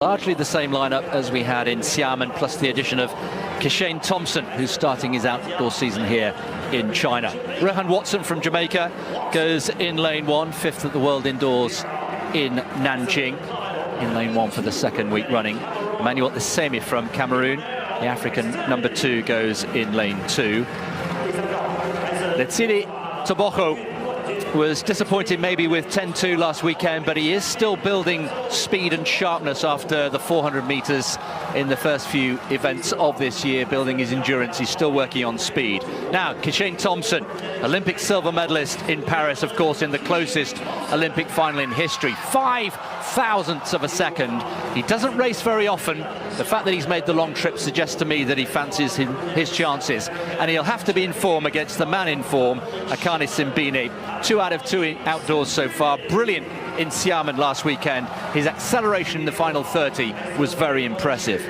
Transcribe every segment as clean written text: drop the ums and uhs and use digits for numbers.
Largely the same lineup as we had in Xiamen, plus the addition of Kishane Thompson, who's starting his outdoor season here in China. Rohan Watson from Jamaica goes in lane one, fifth at the World Indoors in Nanjing. In lane one for the second week running. Emmanuel Isemi from Cameroon, the African number 2, goes in lane 2. Letsidi Toboko was disappointed maybe with 10-2 last weekend, but he is still building speed and sharpness after the 400 meters in the first few events of this year, building his endurance. He's still working on speed. Now, Kishane Thompson, Olympic silver medalist in Paris, of course, in the closest Olympic final in history. 5 thousandths of a second. He doesn't race very often. The fact that he's made the long trip suggests to me that he fancies his chances, and he'll have to be in form against the man in form, Akane Simbine. 2 out of 2 outdoors so far. Brilliant in Xiamen last weekend. His acceleration in the final 30 was very impressive.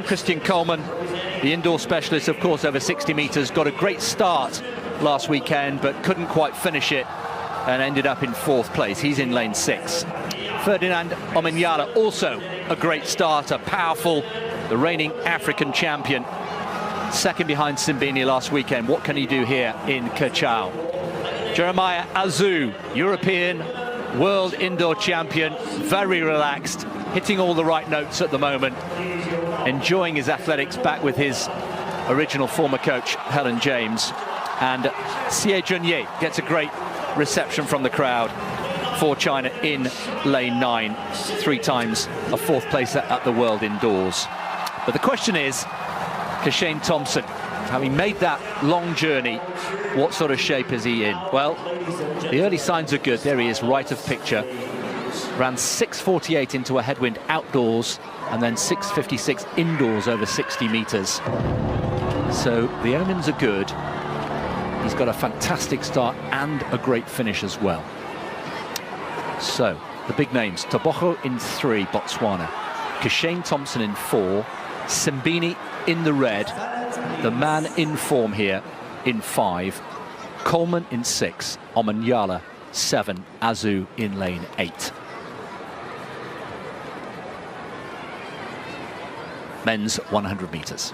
Christian Coleman, the indoor specialist, of course, over 60 meters, got a great start last weekend, but couldn't quite finish it and ended up in 4th place. He's in lane 6. Ferdinand Omanyala, also a great starter, powerful, the reigning African champion. Second behind Simbine last weekend. What can he do here in Kirchau? Jeremiah Azu, European world indoor champion, very relaxed, hitting all the right notes at the moment, enjoying his athletics back with his original former coach, Helen James. And Xie Junye gets a great reception from the crowd for China in lane 9, 3 times a 4th placer at the World Indoors. But the question is, Kishane Thompson, having made that long journey, what sort of shape is he in? Well, the early signs are good. There he is, right of picture. Ran 6:48 into a headwind outdoors, and then 6:56 indoors over 60 meters. So the omens are good. He's got a fantastic start and a great finish as well. So, the big names: Toboko in 3, Botswana. Kishane Thompson in 4. Simbine in the red. The man in form here in 5. Coleman in 6. Omanyala 7. Azu in lane 8. Men's 100 meters.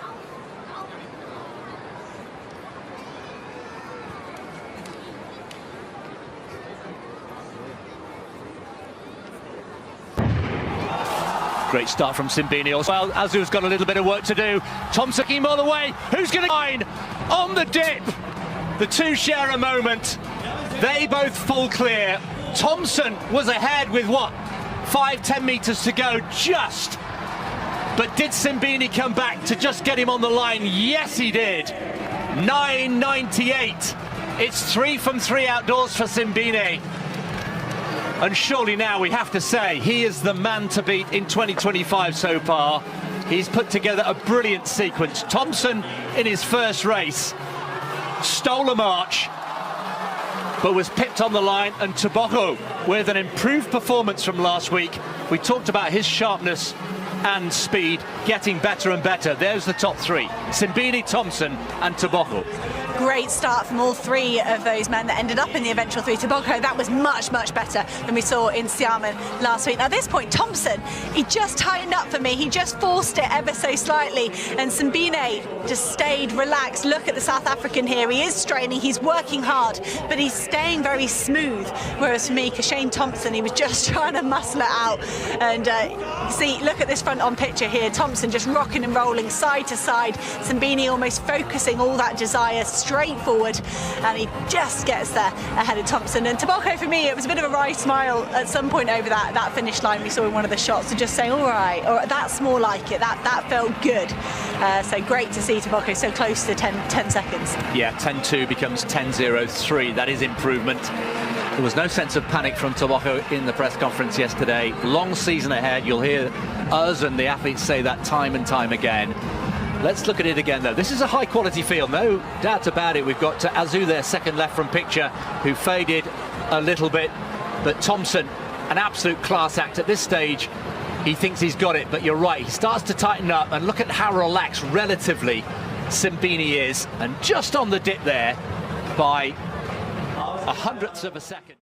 Great start from Simbine. Well, Azu's got a little bit of work to do. Thompson came all the way. Who's going to find on the dip? The two share a moment. They both fall clear. Thompson was ahead with what? 5-10 meters to go just. But did Simbine come back to just get him on the line? Yes, he did. 9:98. It's 3 from 3 outdoors for Simbine. And surely now we have to say he is the man to beat in 2025 so far. He's put together a brilliant sequence. Thompson, in his first race, stole a march, but was pipped on the line. And Toboko, with an improved performance from last week. We talked about his sharpness and speed getting better and better. There's the top 3: Simbine, Thompson and Toboko. Great start from all 3 of those men that ended up in the eventual 3. Toboko, that was much better than we saw in Xiamen last week. Now, at this point, Thompson, he just tightened up for me. He just forced it ever so slightly, and Simbine just stayed relaxed. Look at the South African here. He is straining, he's working hard, but he's staying very smooth. Whereas for me, Kishane Thompson, he was just trying to muscle it out. And see, look at this front-on picture here. Thompson just rocking and rolling side to side. Simbine almost focusing all that desire straight forward, and he just gets there ahead of Thompson. And Toboko, for me, it was a bit of a wry smile at some point over that finish line we saw in one of the shots, so just saying, all right, that's more like it. That felt good. So great to see Toboko so close to 10 seconds. Yeah, 10.2 becomes 10.03. That is improvement. There was no sense of panic from Toboko in the press conference yesterday. Long season ahead. You'll hear us and the athletes say that time and time again. Let's look at it again, though. This is a high-quality field, no doubt about it. We've got Azu there, second left from picture, who faded a little bit. But Thompson, an absolute class act at this stage. He thinks he's got it, but you're right. He starts to tighten up, and look at how relaxed, relatively, Simbine is. And just on the dip there by 100ths of a second.